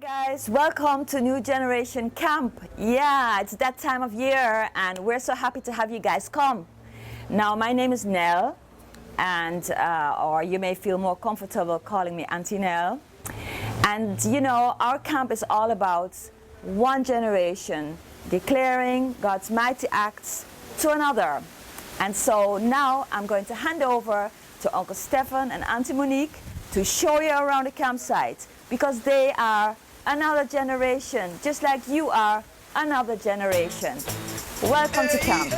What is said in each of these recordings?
Guys, welcome to New Generation Camp. Yeah, it's that time of year and we're so happy to have you guys come. Now, my name is Nell, and or you may feel more comfortable calling me Auntie Nell. And you know, our camp is all about one generation declaring God's mighty acts to another. And so now I'm going to hand over to Uncle Stefan and Auntie Monique to show you around the campsite, because they are another generation, just like you are another generation. Welcome to camp.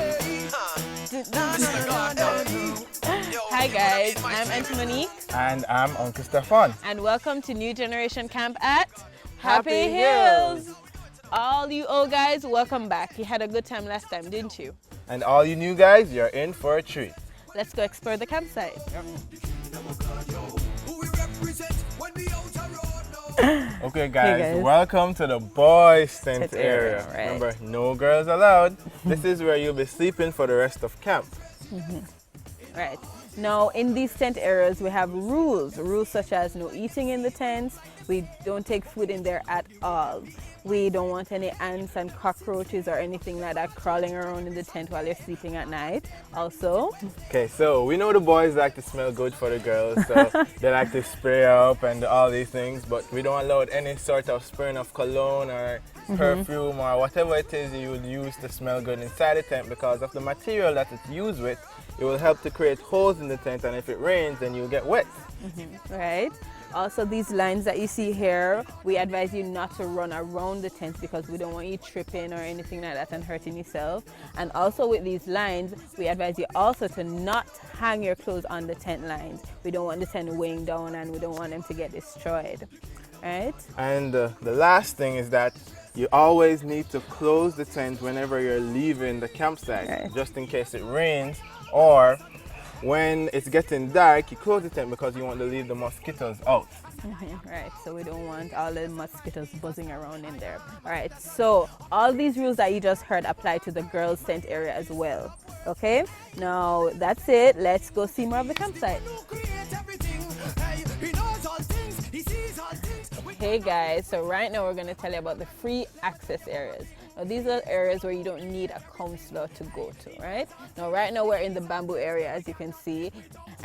Hi guys, I'm Auntie Monique. And I'm Uncle Stefan. And welcome to New Generation Camp at Happy Hills. All you old guys, welcome back. You had a good time last time, didn't you? And all you new guys, you're in for a treat. Let's go explore the campsite. Okay guys, welcome to the boys tent area. Right. Remember, no girls allowed. This is where you'll be sleeping for the rest of camp. Right. Now, in these tent areas, we have rules such as no eating in the tents. We don't take food in there at all. We don't want any ants and cockroaches or anything like that crawling around in the tent while you're sleeping at night. Also, Okay, so we know the boys like to smell good for the girls, so they like to spray up and all these things, but we don't allow any sort of spraying of cologne or perfume or whatever it is you would use to smell good inside the tent, because of the material that it's used with. It will help to create holes in the tent, and if it rains, then you'll get wet. right? Also, these lines that you see here, we advise you not to run around the tent because we don't want you tripping or anything like that and hurting yourself. And also with these lines, we advise you also to not hang your clothes on the tent lines. We don't want the tent weighing down and we don't want them to get destroyed, right? And the last thing is that you always need to close the tent whenever you're leaving the campsite, Right. just in case it rains, or when it's getting dark, you close the tent because you want to leave the mosquitoes out. Right, so we don't want all the mosquitoes buzzing around in there. All right, so all these rules that you just heard apply to the girls' tent area as well. Okay, now that's it. Let's go see more of the campsite. Hey guys, so right now we're going to tell you about the free access areas. Now these are areas where you don't need a counselor to go to, right? Now right now we're in the bamboo area, as you can see,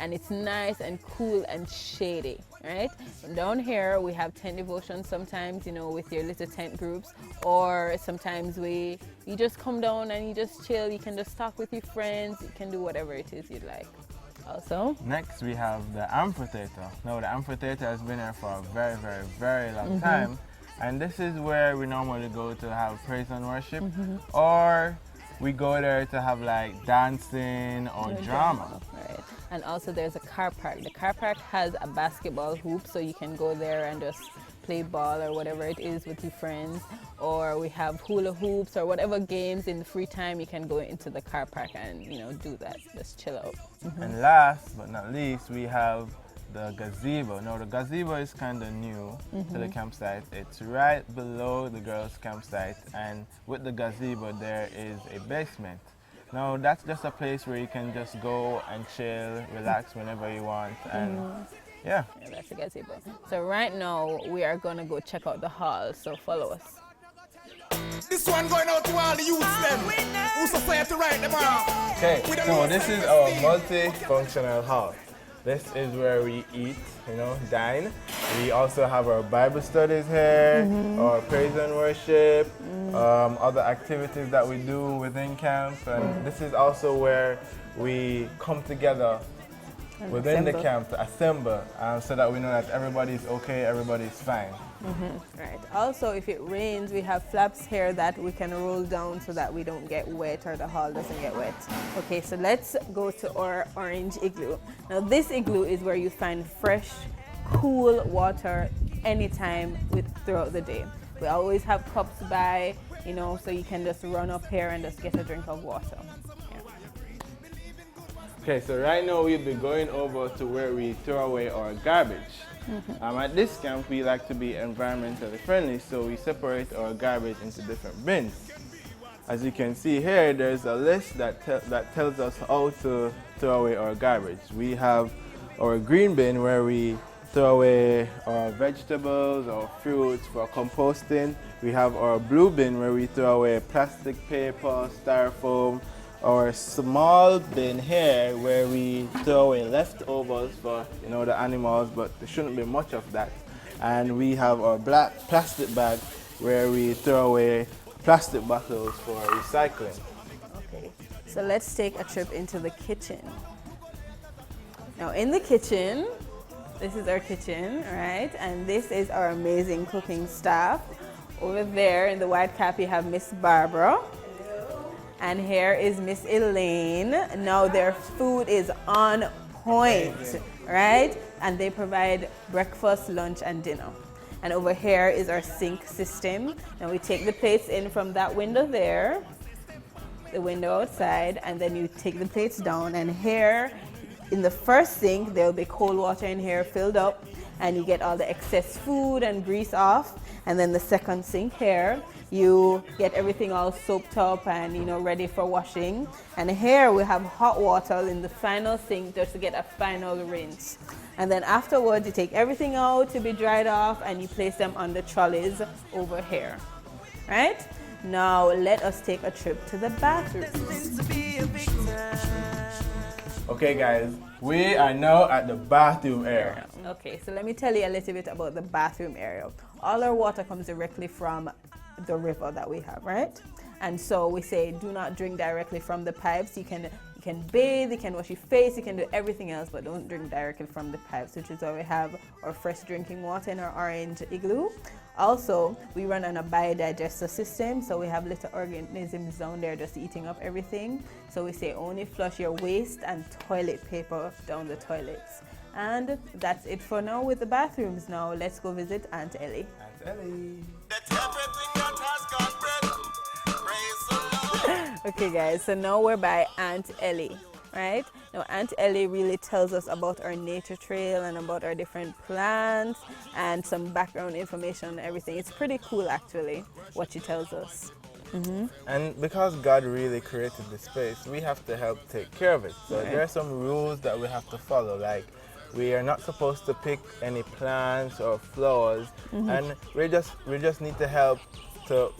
and it's nice and cool and shady, right? And down here we have tent devotion sometimes, you know, with your little tent groups, or sometimes you just come down and you just chill. You can just talk with your friends. You can do whatever it is you'd like. Also, Next, we have the amphitheater. Now, the amphitheater has been here for a very, very, very long time. And this is where we normally go to have praise and worship, or we go there to have like dancing or drama. right? And also there's a car park. The car park has a basketball hoop, so you can go there and just play ball or whatever it is with your friends. Or we have hula hoops or whatever games in the free time. You can go into the car park and, you know, do that. Just chill out. And last but not least, we have the gazebo. Now, the gazebo is kind of new to the campsite. It's right below the girls' campsite, and with the gazebo there is a basement. Now, that's just a place where you can just go and chill, relax whenever you want, and yeah. Yeah, that's the gazebo. So right now we are gonna go check out the hall. So follow us. This one going out to all the youths them who society right them off. Okay, so this is our multifunctional hall. This is where we eat, you know, dine. We also have our Bible studies here, our praise and worship, other activities that we do within camp. And this is also where we come together within the camp to assemble, so that we know that everybody's okay, everybody's fine. Right. Also, if it rains, we have flaps here that we can roll down so that we don't get wet or the hall doesn't get wet. Okay, so let's go to our orange igloo. Now, this igloo is where you find fresh, cool water anytime throughout the day. We always have cups by, you know, so you can just run up here and just get a drink of water. Okay, so right now we'll be going over to where we throw away our garbage. At this camp, we like to be environmentally friendly, so we separate our garbage into different bins. As you can see here, there's a list that tells us how to throw away our garbage. We have our green bin where we throw away our vegetables or fruits for composting. We have our blue bin where we throw away plastic, paper, styrofoam. Our small bin here where we throw away leftovers for the animals, but there shouldn't be much of that. And we have our black plastic bag where we throw away plastic bottles for recycling. Okay, so let's take a trip into the kitchen. Now in the kitchen, this is our kitchen, right? And this is our amazing cooking staff. Over there in the white cap you have Miss Barbara. And here is Miss Elaine. Now their food is on point, right? And they provide breakfast, lunch, and dinner. And over here is our sink system. Now we take the plates in from that window there, the window outside, and then you take the plates down. And here in the first sink, there will be cold water in here filled up, and you get all the excess food and grease off. And then the second sink here, you get everything all soaped up and ready for washing. And here we have hot water in the final sink just to get a final rinse. And then afterwards you take everything out to be dried off and you place them on the trolleys over here. Right? Now let us take a trip to the bathroom. Okay guys, we are now at the bathroom area. Okay, so let me tell you a little bit about the bathroom area. All our water comes directly from the river that we have, right? And so we say do not drink directly from the pipes. You can bathe, you can wash your face, you can do everything else, but don't drink directly from the pipes, which is why we have our fresh drinking water in our orange igloo. Also, we run on a biodigester system, so we have little organisms down there just eating up everything. So we say only flush your waste and toilet paper down the toilets. And that's it for now with the bathrooms. Now let's go visit Aunt Ellie. Aunt Ellie. Okay guys, so now we're by Aunt Ellie, right? Now Aunt Ellie really tells us about our nature trail and about our different plants and some background information and everything. It's pretty cool actually, what she tells us. And because God really created the space, we have to help take care of it. So there are some rules that we have to follow, like we are not supposed to pick any plants or flowers, and we just need to help to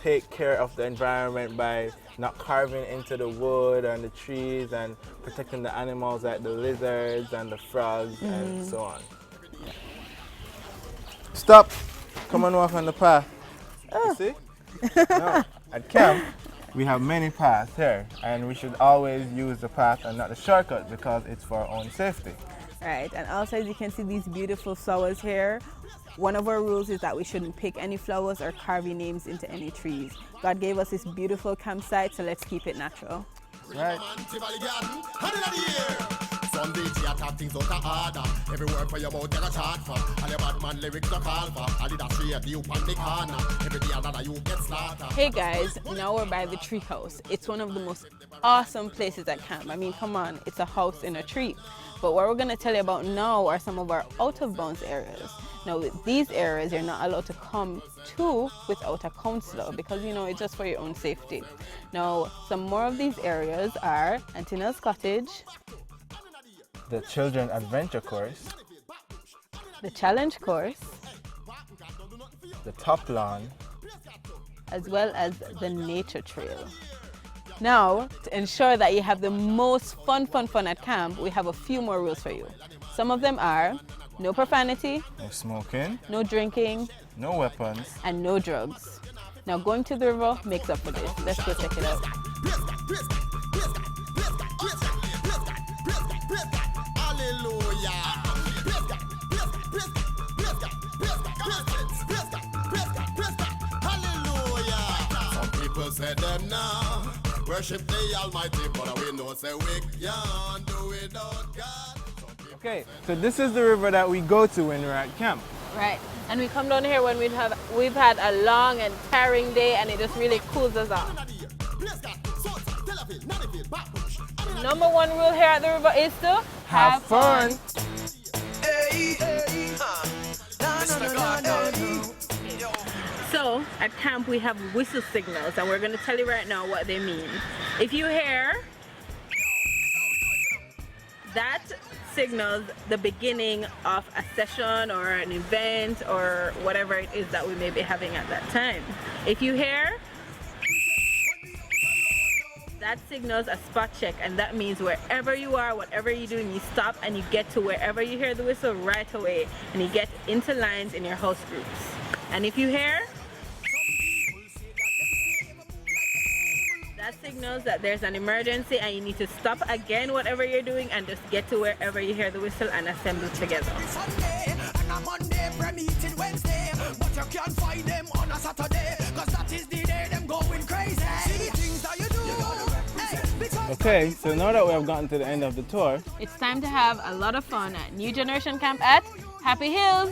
take care of the environment by not carving into the wood and the trees and protecting the animals like the lizards and the frogs and so on. Stop! Come on off on the path. You see? No. At camp, we have many paths here, and we should always use the path and not the shortcut because it's for our own safety. Right, and also as you can see these beautiful flowers here. One of our rules is that we shouldn't pick any flowers or carve your names into any trees. God gave us this beautiful campsite, so let's keep it natural. Right. Hey guys, now we're by the tree house. It's one of the most awesome places at camp. I mean, come on, it's a house in a tree. But what we're going to tell you about now are some of our out of bounds areas. Now, with these areas, you're not allowed to come to without a counselor because, it's just for your own safety. Now, some more of these areas are Antinel's Cottage, The Children Adventure Course, the Challenge Course, the Top Lawn, as well as the Nature Trail. Now, to ensure that you have the most fun at camp, we have a few more rules for you. Some of them are no profanity, no smoking, no drinking, no weapons, and no drugs. Now going to the river makes up for this. Let's go check it out. Some people say them now worship the Almighty, but we know say we can't do without God. Okay, so this is the river that we go to when we're at camp. Right, and we come down here when we've had a long and tiring day, and it just really cools us off. Number one rule here at the river is to have fun. So at camp we have whistle signals, and we're going to tell you right now what they mean. If you hear that signals the beginning of a session or an event or whatever it is that we may be having at that time. If you hear, that signals a spot check, and that means wherever you are, whatever you're doing, you stop and you get to wherever you hear the whistle right away, and you get into lines in your house groups. And if you hear, that signals that there's an emergency and you need to stop again whatever you're doing and just get to wherever you hear the whistle and assemble together. Okay, so now that we have gotten to the end of the tour, It's time to have a lot of fun at New Generation Camp at Happy Hills.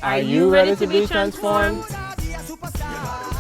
are you ready to be transformed? Superstar.